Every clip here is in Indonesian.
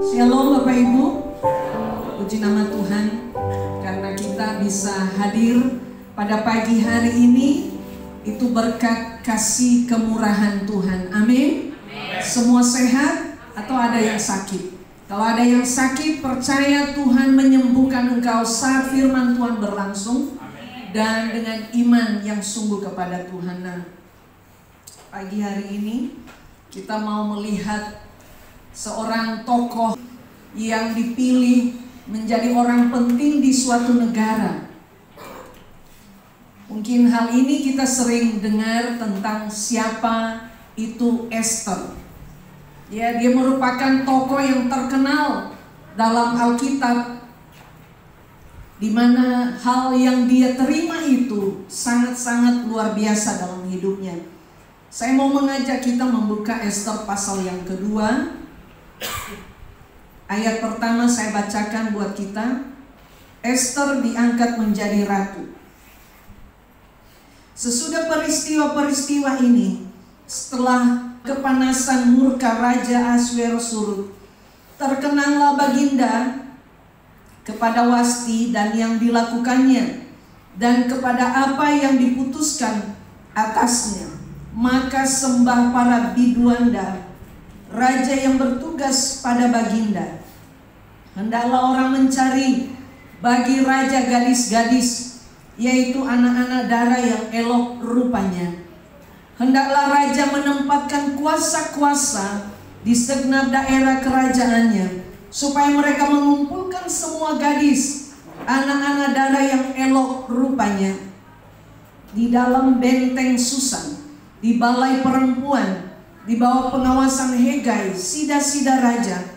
Shalom Bapak Ibu, puji nama Tuhan karena kita bisa hadir pada pagi hari ini. Itu berkat kasih kemurahan Tuhan. Amin. Semua sehat atau ada yang sakit? Kalau ada yang sakit, percaya Tuhan menyembuhkan engkau saat firman Tuhan berlangsung. Dan dengan iman yang sungguh kepada Tuhan. Nah, pagi hari ini kita mau melihat seorang tokoh yang dipilih menjadi orang penting di suatu negara. Mungkin hal ini kita sering dengar tentang siapa itu Esther. Ya, dia merupakan tokoh yang terkenal dalam Alkitab, di mana hal yang dia terima itu sangat-sangat luar biasa dalam hidupnya. Saya mau mengajak kita membuka Esther pasal yang kedua. Ayat pertama saya bacakan buat kita. Esther diangkat menjadi ratu. Sesudah peristiwa-peristiwa ini, setelah kepanasan murka Raja Ahasweros surut, terkenanglah Baginda kepada Wasti dan yang dilakukannya, dan kepada apa yang diputuskan atasnya. Maka sembah para biduanda, raja yang bertugas pada Baginda. Hendaklah orang mencari bagi raja gadis-gadis, yaitu anak-anak dara yang elok rupanya. Hendaklah raja menempatkan kuasa-kuasa di segenap daerah kerajaannya, supaya mereka mengumpulkan semua gadis, anak-anak dara yang elok rupanya, di dalam benteng Susan, di balai perempuan, di bawah pengawasan Hegai, sida-sida raja,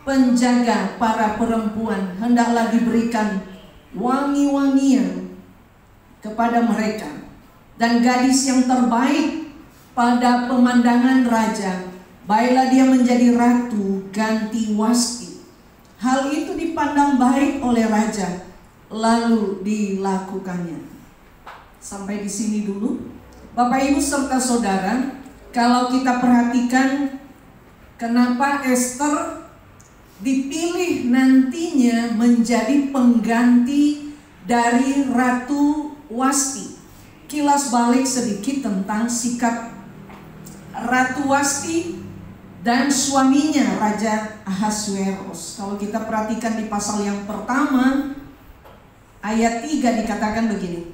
penjaga para perempuan. Hendaklah diberikan wangi-wangian kepada mereka, dan gadis yang terbaik pada pemandangan raja, baiklah dia menjadi ratu ganti Wasti. Hal itu dipandang baik oleh raja, lalu dilakukannya. Sampai di sini dulu, Bapak Ibu serta saudara. Kalau kita perhatikan kenapa Esther dipilih nantinya menjadi pengganti dari Ratu Wasti. Kilas balik sedikit tentang sikap Ratu Wasti dan suaminya Raja Ahasweros. Kalau kita perhatikan di pasal yang pertama ayat 3 dikatakan begini.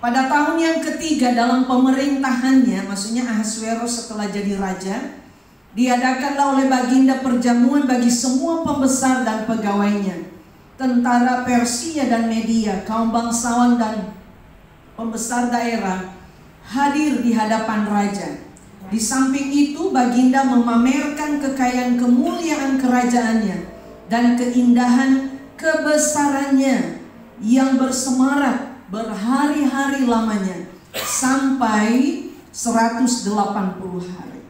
Pada tahun yang ketiga dalam pemerintahannya, maksudnya Ahasweros setelah jadi raja, diadakanlah oleh Baginda perjamuan bagi semua pembesar dan pegawainya, tentara Persia dan Media, kaum bangsawan dan pembesar daerah hadir di hadapan raja. Di samping itu Baginda memamerkan kekayaan kemuliaan kerajaannya dan keindahan kebesarannya yang bersemarak berhari-hari lamanya, sampai 180 hari.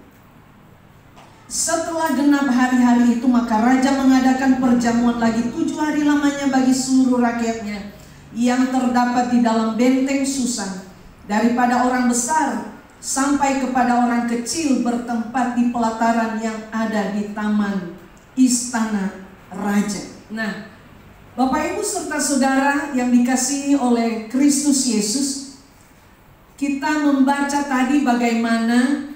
Setelah genap hari-hari itu, maka raja mengadakan perjamuan lagi 7 hari lamanya bagi seluruh rakyatnya yang terdapat di dalam benteng Susan, daripada orang besar sampai kepada orang kecil, bertempat di pelataran yang ada di taman istana raja. Nah, Bapak Ibu serta saudara yang dikasihi oleh Kristus Yesus, kita membaca tadi bagaimana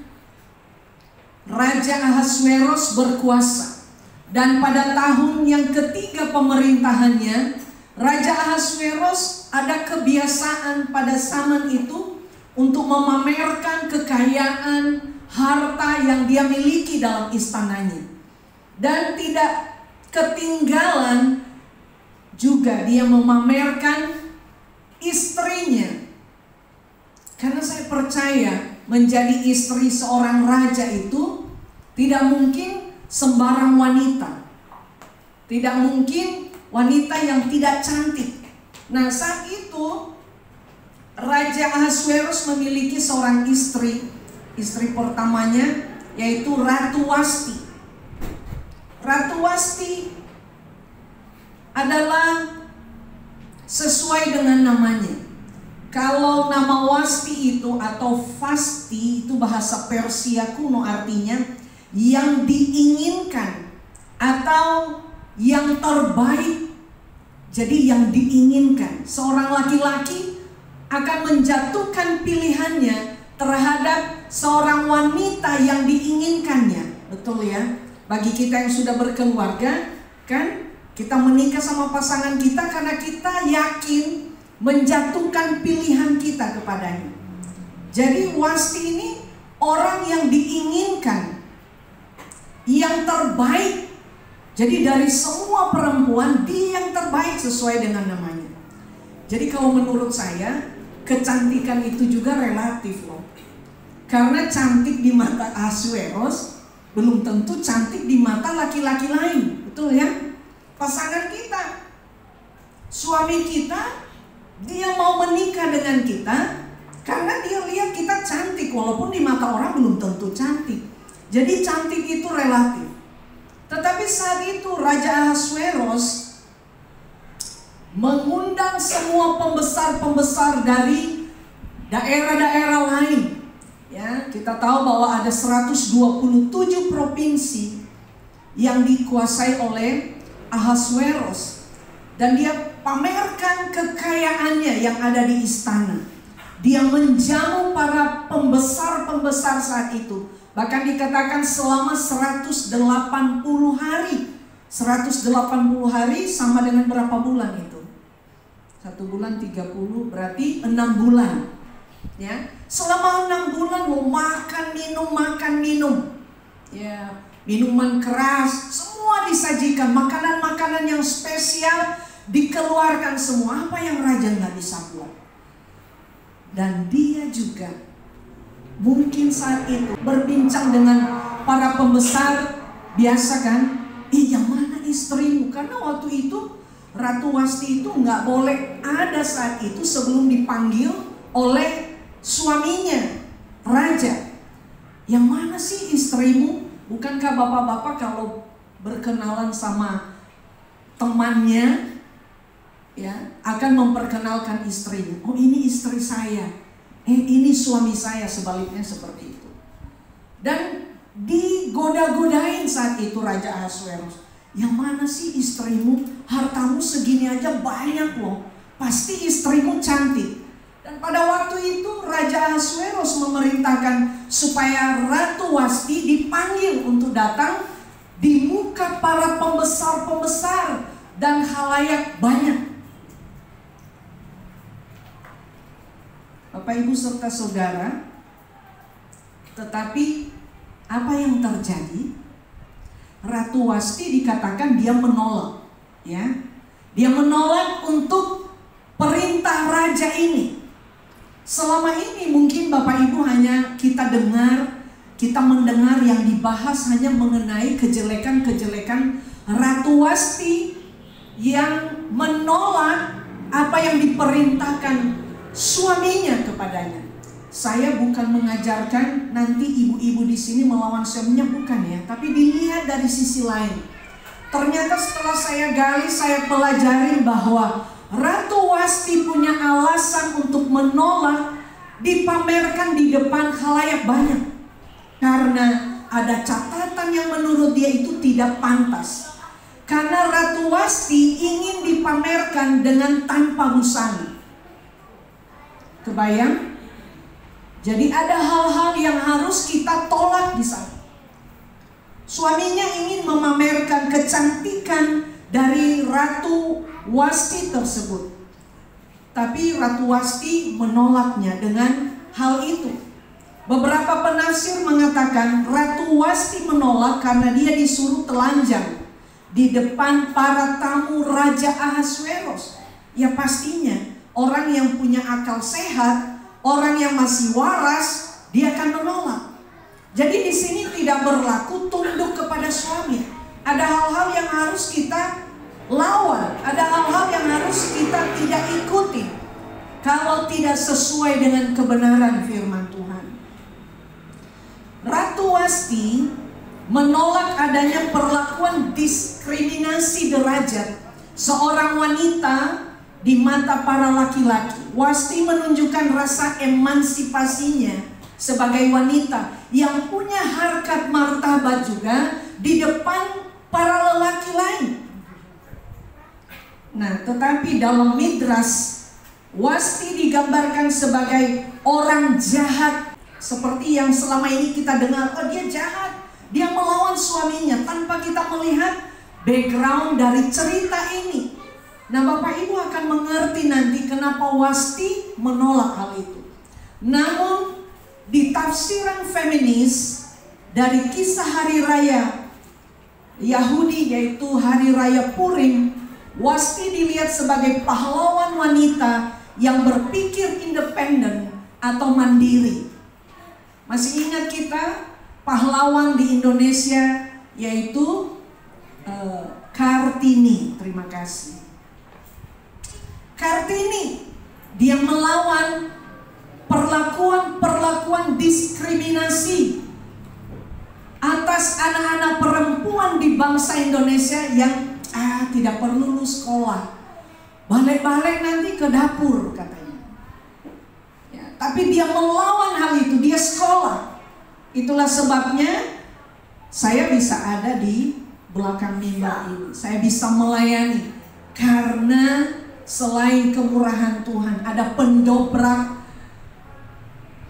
Raja Ahasweros berkuasa. Dan pada tahun yang ketiga pemerintahannya, Raja Ahasweros ada kebiasaan pada zaman itu untuk memamerkan kekayaan, harta yang dia miliki dalam istananya. Dan tidak ketinggalan juga dia memamerkan istrinya. Karena saya percaya menjadi istri seorang raja itu tidak mungkin sembarang wanita. Tidak mungkin wanita yang tidak cantik. Nah, saat itu Raja Ahasweros memiliki seorang istri. Istri pertamanya yaitu Ratu Wasti. Ratu Wasti adalah sesuai dengan namanya. Kalau nama Wasti itu atau Vasti itu bahasa Persia kuno, artinya yang diinginkan atau yang terbaik. Jadi yang diinginkan, seorang laki-laki akan menjatuhkan pilihannya terhadap seorang wanita yang diinginkannya. Betul ya? Bagi kita yang sudah berkeluarga, kan kita menikah sama pasangan kita karena kita yakin menjatuhkan pilihan kita kepadanya. Jadi Wasti ini orang yang diinginkan, yang terbaik. Jadi dari semua perempuan, dia yang terbaik sesuai dengan namanya. Jadi kalau menurut saya, kecantikan itu juga relatif loh. Karena cantik di mata Ahasuerus belum tentu cantik di mata laki-laki lain. Betul ya? Pasangan kita, suami kita, dia mau menikah dengan kita karena dia lihat kita cantik, walaupun di mata orang belum tentu cantik. Jadi cantik itu relatif. Tetapi saat itu Raja Ahasuerus mengundang semua pembesar-pembesar dari daerah-daerah lain. Ya, kita tahu bahwa ada 127 provinsi yang dikuasai oleh Ahasuerus, dan dia pamerkan kekayaannya yang ada di istana. Dia menjamu para pembesar-pembesar saat itu. Bahkan dikatakan selama 180 hari. 180 hari sama dengan berapa bulan itu? 1 bulan 30 berarti 6 bulan. Ya, selama 6 bulan mau makan minum. Ya, minuman keras semua disajikan, makanan-makanan yang spesial dikeluarkan semua. Apa yang raja nggak bisa buat? Dan dia juga mungkin saat itu berbincang dengan para pembesar. Biasa kan, yang mana istrimu? Karena waktu itu Ratu Wasti itu nggak boleh ada saat itu sebelum dipanggil oleh suaminya, raja. Yang mana sih istrimu? Bukankah bapak-bapak kalau berkenalan sama temannya, ya, akan memperkenalkan istrinya. Oh, ini istri saya. Ini suami saya, sebaliknya seperti itu. Dan digoda-godain saat itu Raja Ahasuerus. Yang mana sih istrimu? Hartamu segini aja banyak loh. Pasti istrimu cantik. Dan pada waktu itu Raja Ahasuerus memerintahkan supaya Ratu Wasti dipanggil untuk datang di muka para pembesar-pembesar dan khalayak banyak. Bapak, Ibu, serta saudara, tetapi apa yang terjadi? Ratu Wasti dikatakan dia menolak, ya. Dia menolak untuk perintah raja ini. Selama ini mungkin Bapak Ibu hanya kita mendengar yang dibahas hanya mengenai kejelekan-kejelekan Ratu Wasti yang menolak apa yang diperintahkan suaminya kepadanya. Saya bukan mengajarkan nanti ibu-ibu di sini melawan suaminya, bukan ya. Tapi dilihat dari sisi lain. Ternyata setelah saya gali, saya pelajari bahwa Ratu Wasti punya alasan untuk menolak dipamerkan di depan khalayak banyak. Karena ada catatan yang menurut dia itu tidak pantas. Karena Ratu Wasti ingin dipamerkan dengan tanpa busana. Kebayang? Jadi ada hal-hal yang harus kita tolak di sana. Suaminya ingin memamerkan kecantikan dari Ratu Wasti tersebut. Tapi Ratu Wasti menolaknya dengan hal itu. Beberapa penafsir mengatakan Ratu Wasti menolak karena dia disuruh telanjang di depan para tamu Raja Ahasuerus. Ya pastinya orang yang punya akal sehat, orang yang masih waras, dia akan menolak. Jadi di sini tidak berlaku tunduk kepada suami. Ada hal-hal yang harus kita lawan, ada hal-hal yang harus kita tidak ikuti kalau tidak sesuai dengan kebenaran firman Tuhan. Ratu Wasti menolak adanya perlakuan diskriminasi derajat seorang wanita di mata para laki-laki. Wasti menunjukkan rasa emansipasinya sebagai wanita yang punya harkat martabat juga di depan para lelaki lain. Nah, tetapi dalam Midras, Wasti digambarkan sebagai orang jahat. Seperti yang selama ini kita dengar, oh dia jahat, dia melawan suaminya, tanpa kita melihat background dari cerita ini. Nah, Bapak Ibu akan mengerti nanti kenapa Wasti menolak hal itu. Namun di tafsiran feminis dari kisah hari raya Yahudi, yaitu hari raya Purim, Wasti dilihat sebagai pahlawan wanita yang berpikir independen atau mandiri. Masih ingat kita pahlawan di Indonesia yaitu Kartini. Terima kasih. Kartini, dia melawan perlakuan diskriminasi atas anak-anak perempuan di bangsa Indonesia yang tidak perlu lulus sekolah, balik-balik nanti ke dapur katanya. Ya, tapi dia melawan hal itu, dia sekolah. Itulah sebabnya saya bisa ada di belakang mimbar ini. Saya bisa melayani karena selain kemurahan Tuhan, ada pendobrak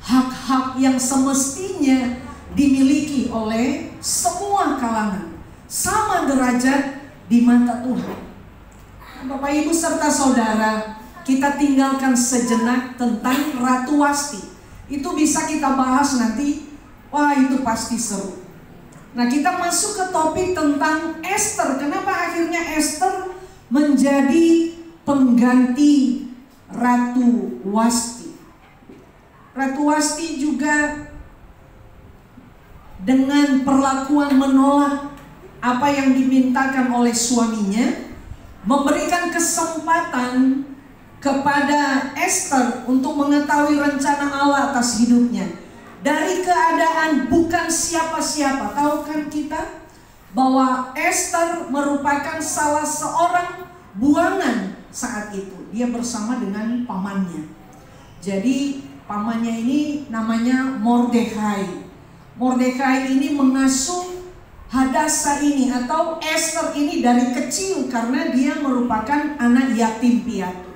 hak-hak yang semestinya dimiliki oleh semua kalangan, sama derajat di mata Tuhan. Bapak Ibu serta saudara, kita tinggalkan sejenak tentang Ratu Wasti. Itu bisa kita bahas nanti. Wah, itu pasti seru. Nah, kita masuk ke topik tentang Esther. Kenapa akhirnya Esther menjadi pengganti Ratu Wasti? Ratu Wasti juga dengan perlakuan menolak apa yang dimintakan oleh suaminya, memberikan kesempatan kepada Esther untuk mengetahui rencana Allah atas hidupnya. Dari keadaan bukan siapa-siapa. Tahu kan kita bahwa Esther merupakan salah seorang buangan saat itu. Dia bersama dengan pamannya. Jadi pamannya ini namanya Mordekai. Mordekai ini mengasuh Hadasa ini atau Esther ini dari kecil karena dia merupakan anak yatim piatu.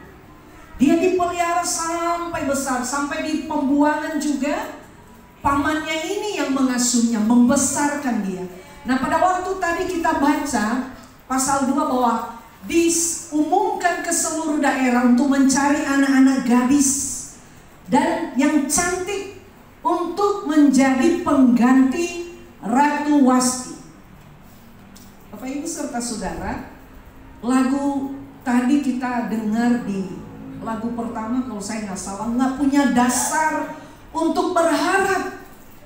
Dia dipelihara sampai besar, sampai di pembuangan juga pamannya ini yang mengasuhnya, membesarkan dia. Nah, pada waktu tadi kita baca pasal 2 bahwa diumumkan ke seluruh daerah untuk mencari anak-anak gadis dan yang cantik untuk menjadi pengganti Ratu Wasti. Bapak Ibu serta saudara, lagu tadi kita dengar di lagu pertama, kalau saya nggak salah, nggak punya dasar untuk berharap.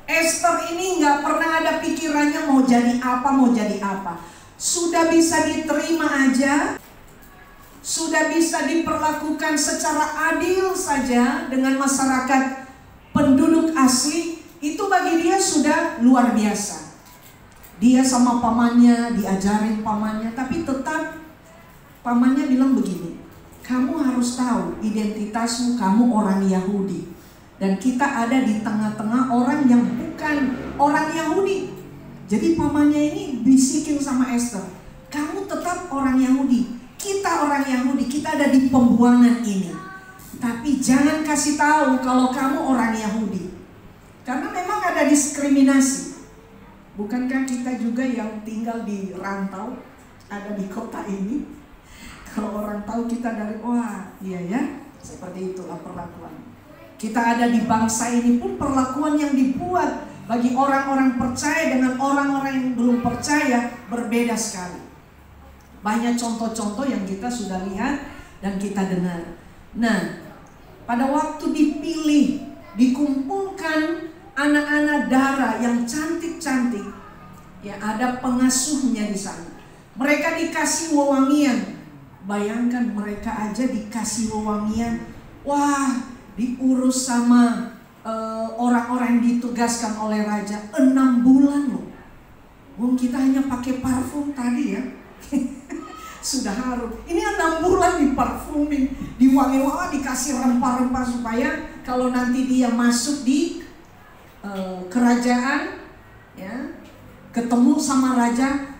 Esther ini nggak pernah ada pikirannya mau jadi apa. Sudah bisa diterima aja, sudah bisa diperlakukan secara adil saja dengan masyarakat penduduk asli. Itu bagi dia sudah luar biasa. Dia sama pamannya, diajarin pamannya, tapi tetap pamannya bilang begini, kamu harus tahu identitasmu, kamu orang Yahudi. Dan kita ada di tengah-tengah orang yang bukan orang Yahudi. Jadi pamannya ini bisikin sama Esther, kamu tetap orang Yahudi, kita orang Yahudi, kita ada di pembuangan ini. Tapi jangan kasih tahu kalau kamu orang Yahudi. Karena memang ada diskriminasi. Bukankah kita juga yang tinggal di rantau, ada di kota ini, kalau orang tahu kita dari, wah iya ya, seperti itulah perlakuan. Kita ada di bangsa ini pun perlakuan yang dibuat bagi orang-orang percaya dengan orang-orang yang belum percaya berbeda sekali. Banyak contoh-contoh yang kita sudah lihat dan kita dengar. Nah, pada waktu dipilih, dikumpulkan anak-anak dara yang cantik-cantik, ya ada pengasuhnya di sana. Mereka dikasih wewangian. Bayangkan mereka aja dikasih wewangian. Wah, diurus sama orang-orang yang ditugaskan oleh raja 6 bulan loh. Kita hanya pakai parfum tadi ya. Sudah harum. Ini 6 bulan diparfumin, diwangi-wangi, dikasih rempah-rempah supaya kalau nanti dia masuk di kerajaan, ya, ketemu sama raja,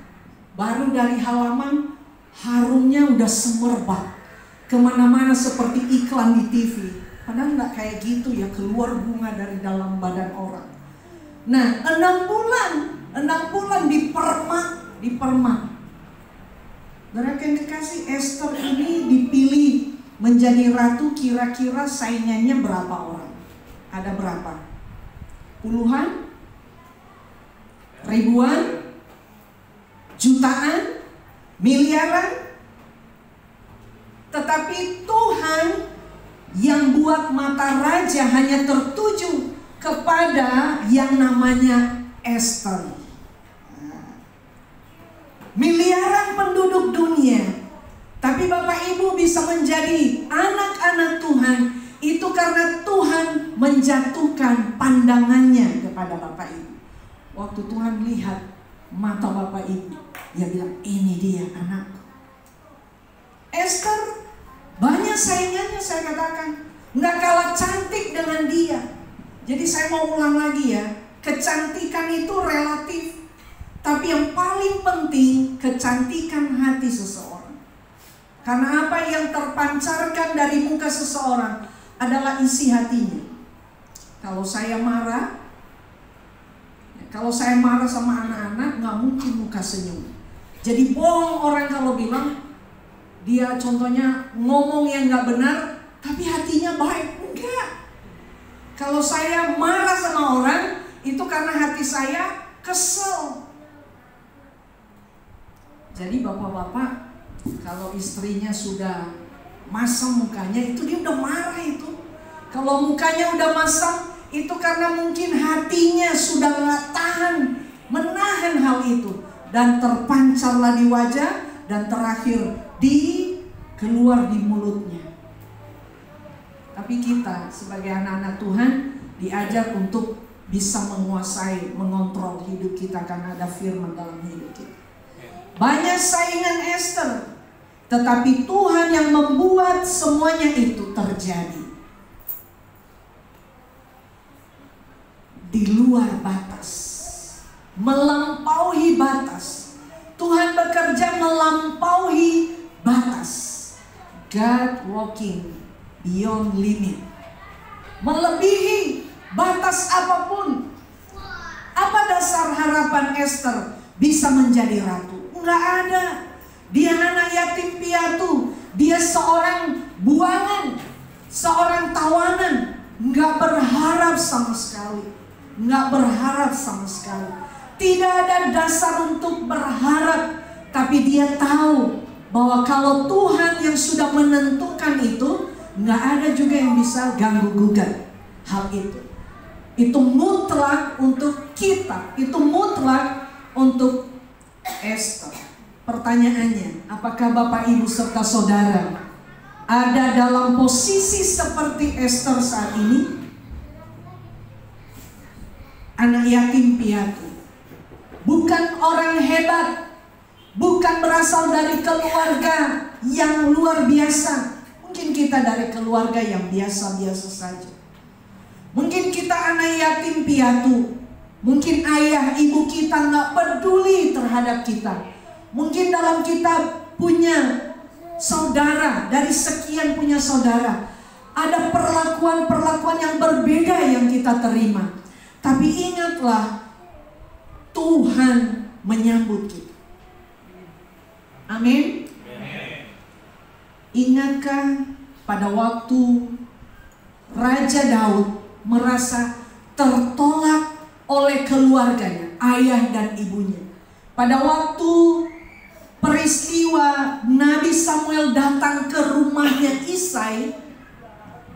Baru dari halaman harumnya udah semerbak kemana-mana seperti iklan di TV. Padahal nggak kayak gitu ya, keluar bunga dari dalam badan orang. Nah, 6 bulan dipermak. Saudara yang kekasih, Esther ini dipilih menjadi ratu, kira-kira saingannya berapa orang? Ada berapa? Puluhan? Ribuan? Jutaan? Miliaran? Tetapi Tuhan yang buat mata raja hanya tertuju kepada yang namanya Esther. Miliaran penduduk dunia, tapi Bapak Ibu bisa menjadi anak-anak Tuhan itu karena Tuhan menjatuhkan pandangannya kepada Bapak Ibu. Waktu Tuhan lihat mata Bapak Ibu, Dia bilang, ini dia anakku. Esther banyak saingannya, saya katakan, nggak kalah cantik dengan dia. Jadi saya mau ulang lagi ya, kecantikan itu relatif. Tapi yang paling penting, kecantikan hati seseorang. Karena apa yang terpancarkan dari muka seseorang adalah isi hatinya. Kalau saya marah sama anak-anak, nggak mungkin muka senyum. Jadi bohong orang kalau bilang dia contohnya ngomong yang nggak benar, tapi hatinya baik. Enggak. Kalau saya marah sama orang, itu karena hati saya kesel. Jadi bapak-bapak, kalau istrinya sudah masam mukanya, itu dia udah marah itu. Kalau mukanya udah masam, itu karena mungkin hatinya sudah nggak tahan menahan hal itu, dan terpancarlah di wajah, dan terakhir keluar di mulutnya. Tapi kita sebagai anak-anak Tuhan diajar untuk bisa menguasai, mengontrol hidup kita karena ada firman dalam hidup kita. Banyak saingan Esther, tetapi Tuhan yang membuat semuanya itu terjadi. Di luar batas, melampaui batas. Tuhan bekerja melampaui batas. God walking beyond limit, melebihi batas apapun. Apa dasar harapan Esther bisa menjadi ratu? Enggak ada. Dia anak yatim piatu, dia seorang buangan, seorang tawanan. Enggak berharap sama sekali. Tidak ada dasar untuk berharap. Tapi dia tahu bahwa kalau Tuhan yang sudah menentukan itu, nggak ada juga yang bisa ganggu gugat hal itu. Itu mutlak untuk kita, itu mutlak untuk Esther. Pertanyaannya, apakah Bapak Ibu serta saudara ada dalam posisi seperti Esther saat ini? Anak yatim piatu, bukan orang hebat, bukan berasal dari keluarga yang luar biasa. Mungkin kita dari keluarga yang biasa-biasa saja. Mungkin kita anak yatim piatu. Mungkin ayah ibu kita nggak peduli terhadap kita. Mungkin dalam kita punya saudara, dari sekian punya saudara, ada perlakuan-perlakuan yang berbeda yang kita terima. Tapi ingatlah, Tuhan menyambut kita. Amin. Ingatkah pada waktu Raja Daud merasa tertolak oleh keluarganya, ayah dan ibunya? Pada waktu peristiwa Nabi Samuel datang ke rumahnya Isai,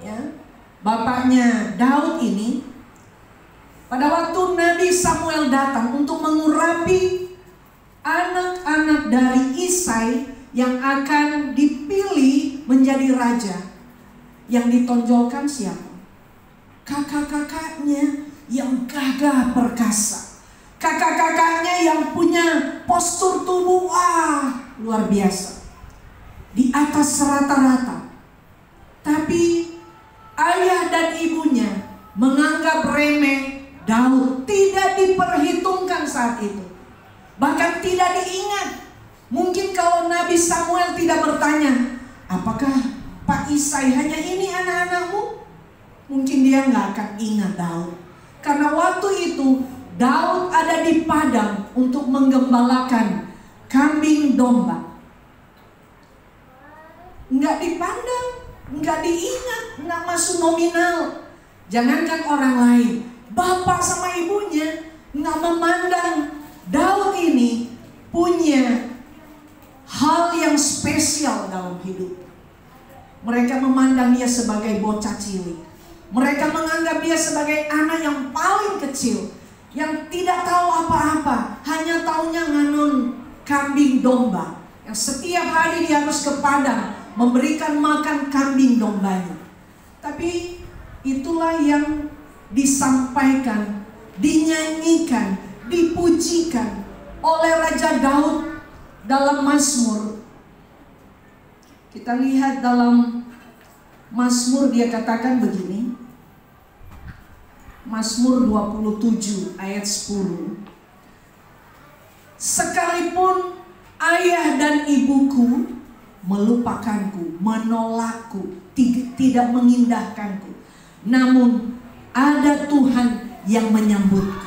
ya, bapaknya Daud ini. Pada waktu Nabi Samuel datang untuk mengurapi anak-anak dari Isai yang akan dipilih menjadi raja, yang ditonjolkan siapa? Kakak-kakaknya yang gagah perkasa, kakak-kakaknya yang punya postur tubuh luar biasa, di atas rata-rata. Tapi ayah dan ibunya menganggap remeh Daud, tidak diperhitungkan saat itu, bahkan tidak diingat. Mungkin kalau Nabi Samuel tidak bertanya, apakah Pak Isai hanya ini anak-anakmu? Mungkin dia nggak akan ingat Daud. Karena waktu itu Daud ada di padang untuk menggembalakan kambing domba. Nggak dipandang, nggak diingat, nggak masuk nominal. Jangankan orang lain, bapak sama ibunya nggak memandang Daud ini punya hal yang spesial dalam hidup. Mereka memandang dia sebagai bocah cilik. Mereka menganggap dia sebagai anak yang paling kecil, yang tidak tahu apa-apa, hanya taunya nganun kambing domba, yang setiap hari dia harus ke padang memberikan makan kambing dombanya. Tapi itulah yang disampaikan, dinyanyikan, dipujikan oleh Raja Daud dalam Mazmur. Kita lihat dalam Mazmur, dia katakan begini. Mazmur 27 ayat 10. Sekalipun ayah dan ibuku melupakanku, menolakku, tidak mengindahkanku, namun ada Tuhan yang menyambutku.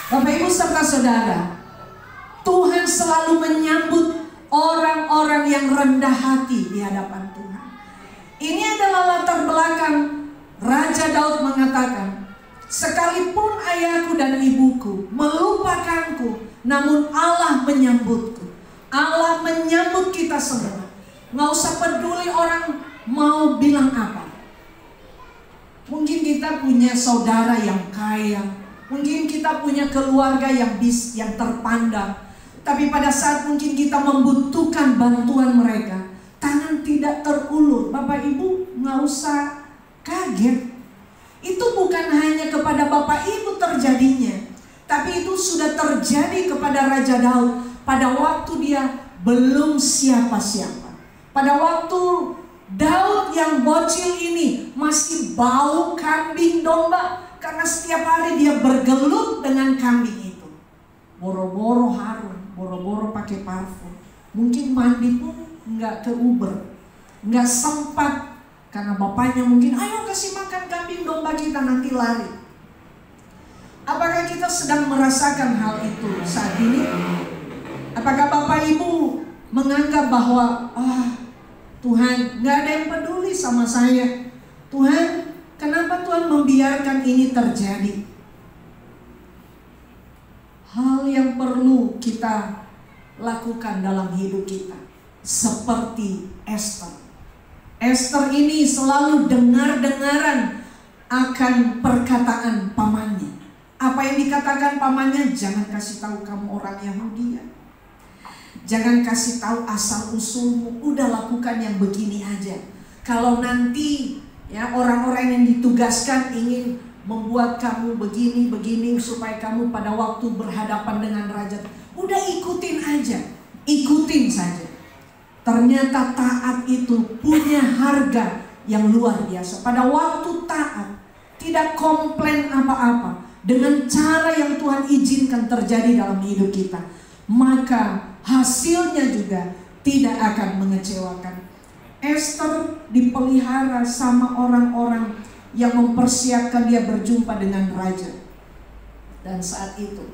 Bapak Ibu serta saudara, Tuhan selalu menyambut orang-orang yang rendah hati di hadapan Tuhan. Ini adalah latar belakang Raja Daud mengatakan, sekalipun ayahku dan ibuku melupakanku, namun Allah menyambutku. Allah menyambut kita semua. Nggak usah peduli orang mau bilang apa. Mungkin kita punya saudara yang kaya, mungkin kita punya keluarga yang terpandang, tapi pada saat mungkin kita membutuhkan bantuan mereka, tangan tidak terulur. Bapak Ibu nggak usah kaget. Itu bukan hanya kepada Bapak Ibu terjadinya, tapi itu sudah terjadi kepada Raja Daud pada waktu dia belum siapa-siapa. Pada waktu Daud yang bocil ini masih bau kambing domba, karena setiap hari dia bergelut dengan kambing itu. Boro-boro harum, boro-boro pakai parfum. Mungkin mandi pun nggak keuber, nggak sempat. Karena bapaknya mungkin, ayo kasih makan kambing domba kita, nanti lari. Apakah kita sedang merasakan hal itu saat ini? Apakah Bapak Ibu menganggap bahwa Tuhan gak ada yang peduli sama saya? Tuhan, kenapa Tuhan membiarkan ini terjadi? Hal yang perlu kita lakukan dalam hidup kita seperti Esther. Esther ini selalu dengar-dengaran akan perkataan pamannya. Apa yang dikatakan pamannya? Jangan kasih tahu kamu orang Yahudi ya. Jangan kasih tahu asal usulmu. Udah lakukan yang begini aja. Kalau nanti ya orang-orang yang ditugaskan ingin membuat kamu begini supaya kamu pada waktu berhadapan dengan raja, udah ikutin aja, ikutin saja. Ternyata taat itu punya harga yang luar biasa. Pada waktu taat, tidak komplain apa-apa, dengan cara yang Tuhan izinkan terjadi dalam hidup kita, maka hasilnya juga tidak akan mengecewakan. Esther dipelihara sama orang-orang yang mempersiapkan dia berjumpa dengan raja. Dan saat itu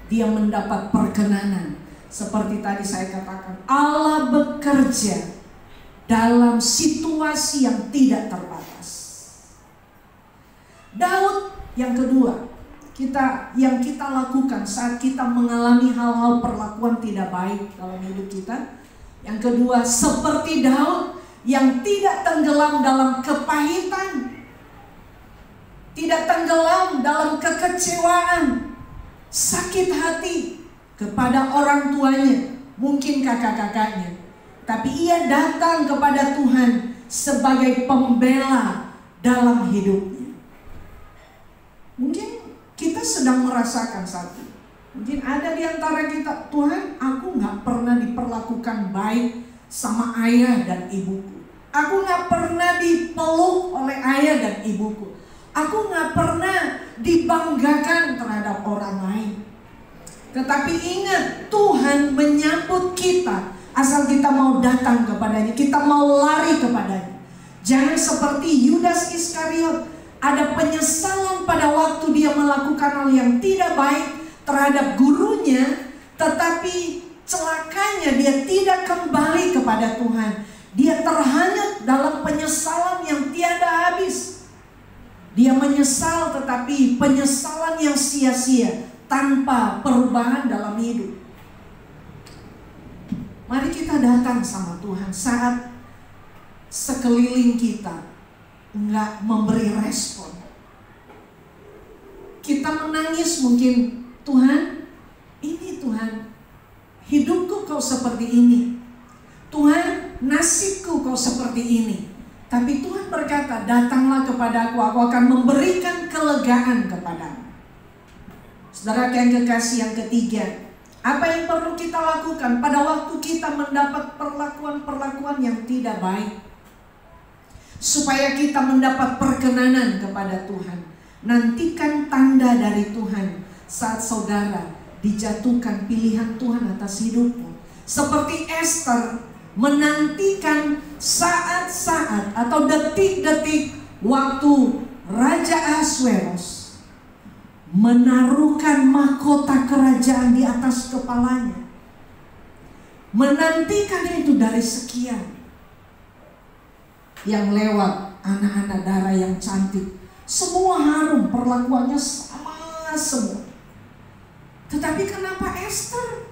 dia mendapat perkenanan. Seperti tadi saya katakan, Allah bekerja dalam situasi yang tidak terbatas. Daud yang kedua, yang kita lakukan saat kita mengalami hal-hal perlakuan tidak baik dalam hidup kita. Yang kedua, seperti Daud yang tidak tenggelam dalam kepahitan, tidak tenggelam dalam kekecewaan, sakit hati kepada orang tuanya, mungkin kakak-kakaknya, tapi ia datang kepada Tuhan sebagai pembela dalam hidupnya. Mungkin kita sedang merasakan satu. Mungkin ada di antara kita, Tuhan, aku gak pernah diperlakukan baik sama ayah dan ibuku. Aku gak pernah dipeluk oleh ayah dan ibuku. Aku gak pernah dibanggakan terhadap orang lain. Tetapi ingat, Tuhan menyambut kita asal kita mau datang kepadanya, kita mau lari kepadanya. Jangan seperti Yudas Iskariot, ada penyesalan pada waktu dia melakukan hal yang tidak baik terhadap gurunya, tetapi celakanya dia tidak kembali kepada Tuhan. Dia terhanyut dalam penyesalan yang tiada habis. Dia menyesal, tetapi penyesalan yang sia-sia tanpa perubahan dalam hidup. Mari kita datang sama Tuhan saat sekeliling kita enggak memberi respon. Kita menangis mungkin, Tuhan, ini Tuhan, hidupku kau seperti ini. Tuhan, nasibku kau seperti ini. Tapi Tuhan berkata, datanglah kepadaku, aku akan memberikan kelegaan kepadamu. Saudara yang kekasih, yang ketiga, apa yang perlu kita lakukan pada waktu kita mendapat perlakuan-perlakuan yang tidak baik? Supaya kita mendapat perkenanan kepada Tuhan. Nantikan tanda dari Tuhan saat saudara dijatuhkan pilihan Tuhan atas hidupmu. Seperti Esther menantikan saat-saat atau detik-detik waktu Raja Ahasweros menaruhkan mahkota kerajaan di atas kepalanya. Menantikan itu dari sekian yang lewat, anak-anak darah yang cantik, semua harum, perlakuannya sama semua. Tetapi kenapa Esther?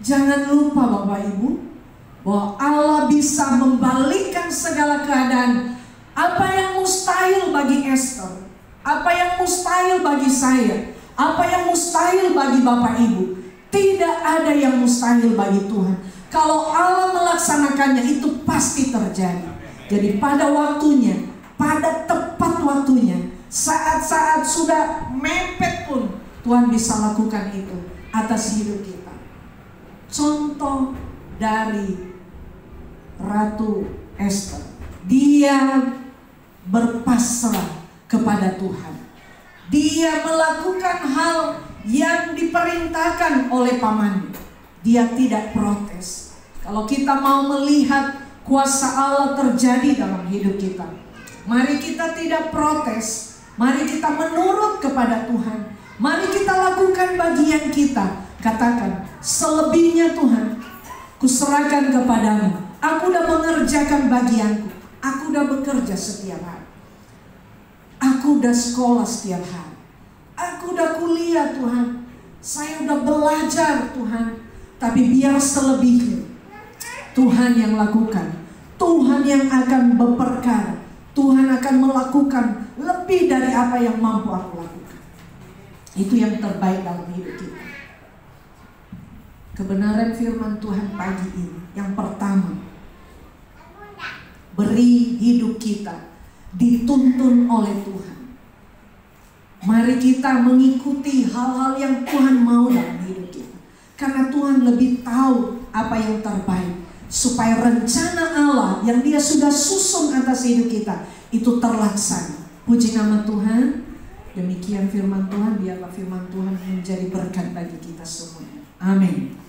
Jangan lupa Bapak Ibu, bahwa Allah bisa membalikkan segala keadaan. Apa yang mustahil bagi Esther, apa yang mustahil bagi saya, apa yang mustahil bagi Bapak Ibu, tidak ada yang mustahil bagi Tuhan. Kalau Allah melaksanakannya, itu pasti terjadi. Jadi pada waktunya, pada tepat waktunya, saat-saat sudah mepet pun, Tuhan bisa lakukan itu atas hidup kita. Contoh dari Ratu Esther, dia berpasrah kepada Tuhan. Dia melakukan hal yang diperintahkan oleh pamannya. Dia tidak protes. Kalau kita mau melihat kuasa Allah terjadi dalam hidup kita, mari kita tidak protes. Mari kita menurut kepada Tuhan. Mari kita lakukan bagian kita. Katakan, selebihnya Tuhan, kuserahkan kepadamu. Aku udah mengerjakan bagianku. Aku udah bekerja setiap hari. Aku udah sekolah setiap hari. Aku udah kuliah Tuhan. Saya udah belajar Tuhan. Tapi biar selebihnya Tuhan yang lakukan. Tuhan yang akan berperkara. Tuhan akan melakukan lebih dari apa yang mampu aku lakukan. Itu yang terbaik dalam hidup kita. Kebenaran firman Tuhan pagi ini, yang pertama, beri hidup kita dituntun oleh Tuhan. Mari kita mengikuti hal-hal yang Tuhan mau dalam hidup kita. Karena Tuhan lebih tahu apa yang terbaik. Supaya rencana Allah yang Dia sudah susun atas hidup kita itu terlaksana. Puji nama Tuhan. Demikian firman Tuhan. Biarlah firman Tuhan menjadi berkat bagi kita semuanya. Amin.